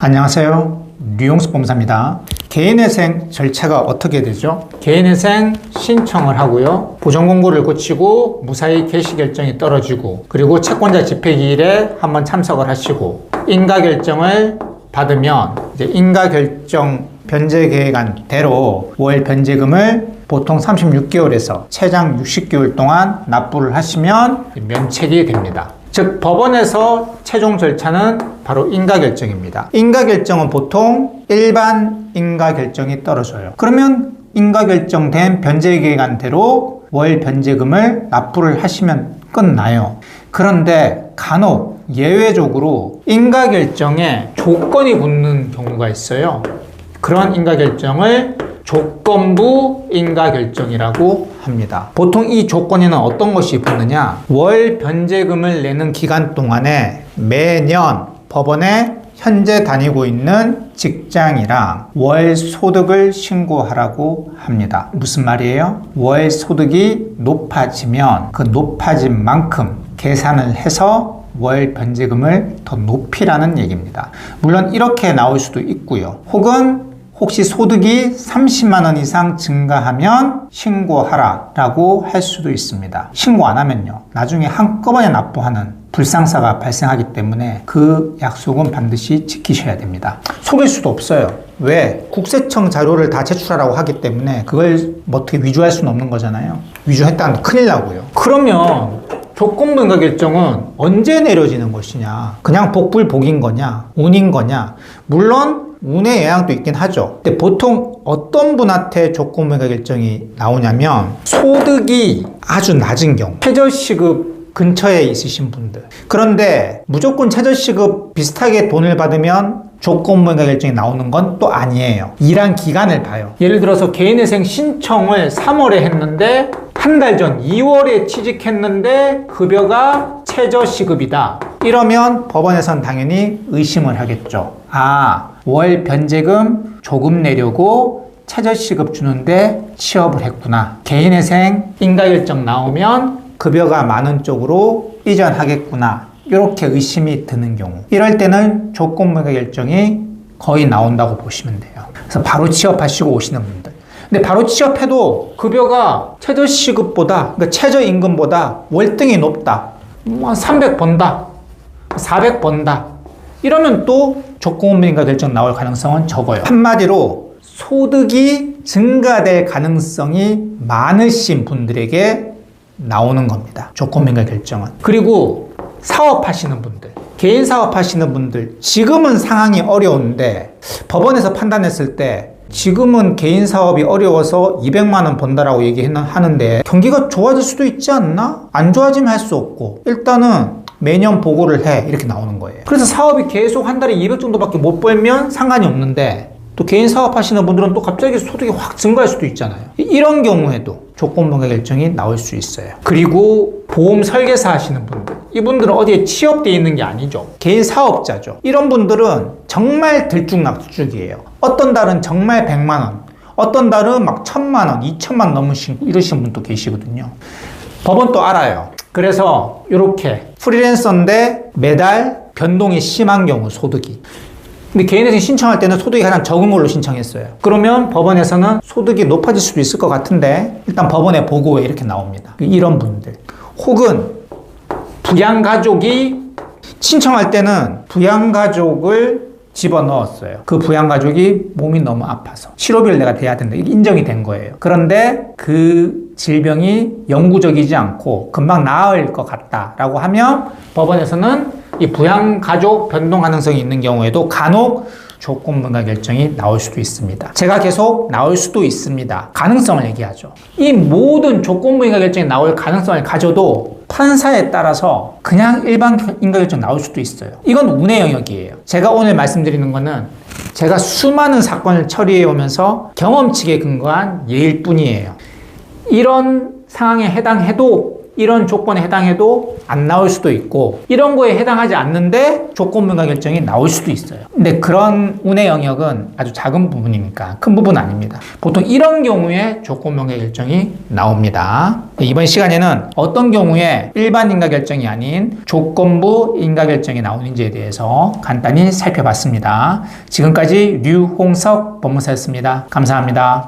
안녕하세요. 류용수 법무사입니다. 개인회생 절차가 어떻게 되죠? 개인회생 신청을 하고요. 보전공고를 고치고 무사히 개시결정이 떨어지고, 그리고 채권자 집회기일에 한번 참석을 하시고, 인가결정을 받으면 이제 인가결정 변제계획안대로 월 변제금을 보통 36개월에서 최장 60개월 동안 납부를 하시면 면책이 됩니다. 즉, 법원에서 최종 절차는 바로 인가결정입니다. 인가결정은 보통 일반 인가결정이 떨어져요. 그러면 인가결정된 변제계획안대로 월 변제금을 납부를 하시면 끝나요. 그런데 간혹 예외적으로 인가결정에 조건이 붙는 경우가 있어요. 그런 인가결정을 조건부 인가결정이라고 합니다. 보통 이 조건에는 어떤 것이 붙느냐? 월 변제금을 내는 기간 동안에 매년 법원에 현재 다니고 있는 직장이랑 월 소득을 신고하라고 합니다. 무슨 말이에요? 월 소득이 높아지면 그 높아진 만큼 계산을 해서 월 변제금을 더 높이라는 얘기입니다. 물론 이렇게 나올 수도 있고요. 혹시 소득이 30만 원 이상 증가하면 신고하라 라고 할 수도 있습니다. 신고 안 하면요, 나중에 한꺼번에 납부하는 불상사가 발생하기 때문에 그 약속은 반드시 지키셔야 됩니다. 속일 수도 없어요. 왜? 국세청 자료를 다 제출하라고 하기 때문에 그걸 어떻게 위조할 수는 없는 거잖아요. 위조했다는 큰일 나고요. 그러면 조건부 인가결정은 언제 내려지는 것이냐? 그냥 복불복인 거냐? 운인 거냐? 물론 운의 영향도 있긴 하죠. 근데 보통 어떤 분한테 조건부 인가결정이 나오냐면 소득이 아주 낮은 경우, 최저시급 근처에 있으신 분들. 그런데 무조건 최저시급 비슷하게 돈을 받으면 조건부 인가결정이 나오는 건 또 아니에요. 일한 기간을 봐요. 예를 들어서 개인회생 신청을 3월에 했는데 한 달 전 2월에 취직했는데 급여가 최저시급이다. 이러면 법원에선 당연히 의심을 하겠죠. 월 변제금 조금 내려고 최저시급 주는데 취업을 했구나. 개인회생 인가결정 나오면 급여가 많은 쪽으로 이전하겠구나. 이렇게 의심이 드는 경우, 이럴 때는 조건부 인가결정이 거의 나온다고 보시면 돼요. 그래서 바로 취업하시고 오시는 분들. 근데 바로 취업해도 급여가 최저시급보다, 그러니까 최저임금보다 월등히 높다. 300 번다. 400 번다. 이러면 또 조건부 인가결정 나올 가능성은 적어요. 한마디로 소득이 증가될 가능성이 많으신 분들에게 나오는 겁니다. 조건부 인가결정은. 그리고 사업하시는 분들, 개인 사업하시는 분들, 지금은 상황이 어려운데 법원에서 판단했을 때 지금은 개인 사업이 어려워서 200만 원 번다라고 얘기하는데 경기가 좋아질 수도 있지 않나? 안 좋아지면 할 수 없고 일단은 매년 보고를 해, 이렇게 나오는 거예요. 그래서 사업이 계속 한 달에 200 정도밖에 못 벌면 상관이 없는데 또 개인 사업 하시는 분들은 또 갑자기 소득이 확 증가할 수도 있잖아요. 이런 경우에도 조건부 인가결정이 나올 수 있어요. 그리고 보험 설계사 하시는 분들, 이분들은 어디에 취업되어 있는 게 아니죠. 개인 사업자죠. 이런 분들은 정말 들쭉날쭉이에요. 어떤 달은 정말 100만 원, 어떤 달은 막 1000만 원, 2000만 원 넘으시고 이러신 분도 계시거든요. 법원 또 알아요. 그래서 이렇게 프리랜서인데 매달 변동이 심한 경우, 소득이. 근데 개인회생 신청할 때는 소득이 가장 적은 걸로 신청했어요. 그러면 법원에서는 소득이 높아질 수도 있을 것 같은데 일단 법원에 보고에 이렇게 나옵니다. 이런 분들. 혹은 부양가족이 신청할 때는 부양가족을 집어넣었어요. 그 부양가족이 몸이 너무 아파서 치료비를 내가 대야 된다. 이게 인정이 된 거예요. 그런데 그 질병이 영구적이지 않고 금방 나을 것 같다라고 하면 법원에서는 이 부양가족 변동 가능성이 있는 경우에도 간혹 조건부 인가결정이 나올 수도 있습니다. 제가 계속 나올 수도 있습니다. 가능성을 얘기하죠. 이 모든 조건부 인가결정이 나올 가능성을 가져도 판사에 따라서 그냥 일반 인가결정 나올 수도 있어요. 이건 운의 영역이에요. 제가 오늘 말씀드리는 거는 제가 수많은 사건을 처리해 오면서 경험칙에 근거한 예일 뿐이에요. 이런 상황에 해당해도 이런 조건에 해당해도 안 나올 수도 있고 이런 거에 해당하지 않는데 조건부가 결정이 나올 수도 있어요. 근데 그런 운의 영역은 아주 작은 부분이니까 큰 부분은 아닙니다. 보통 이런 경우에 조건부가 결정이 나옵니다. 이번 시간에는 어떤 경우에 일반 인가결정이 아닌 조건부 인가결정이 나오는지에 대해서 간단히 살펴봤습니다. 지금까지 류홍석 법무사였습니다. 감사합니다.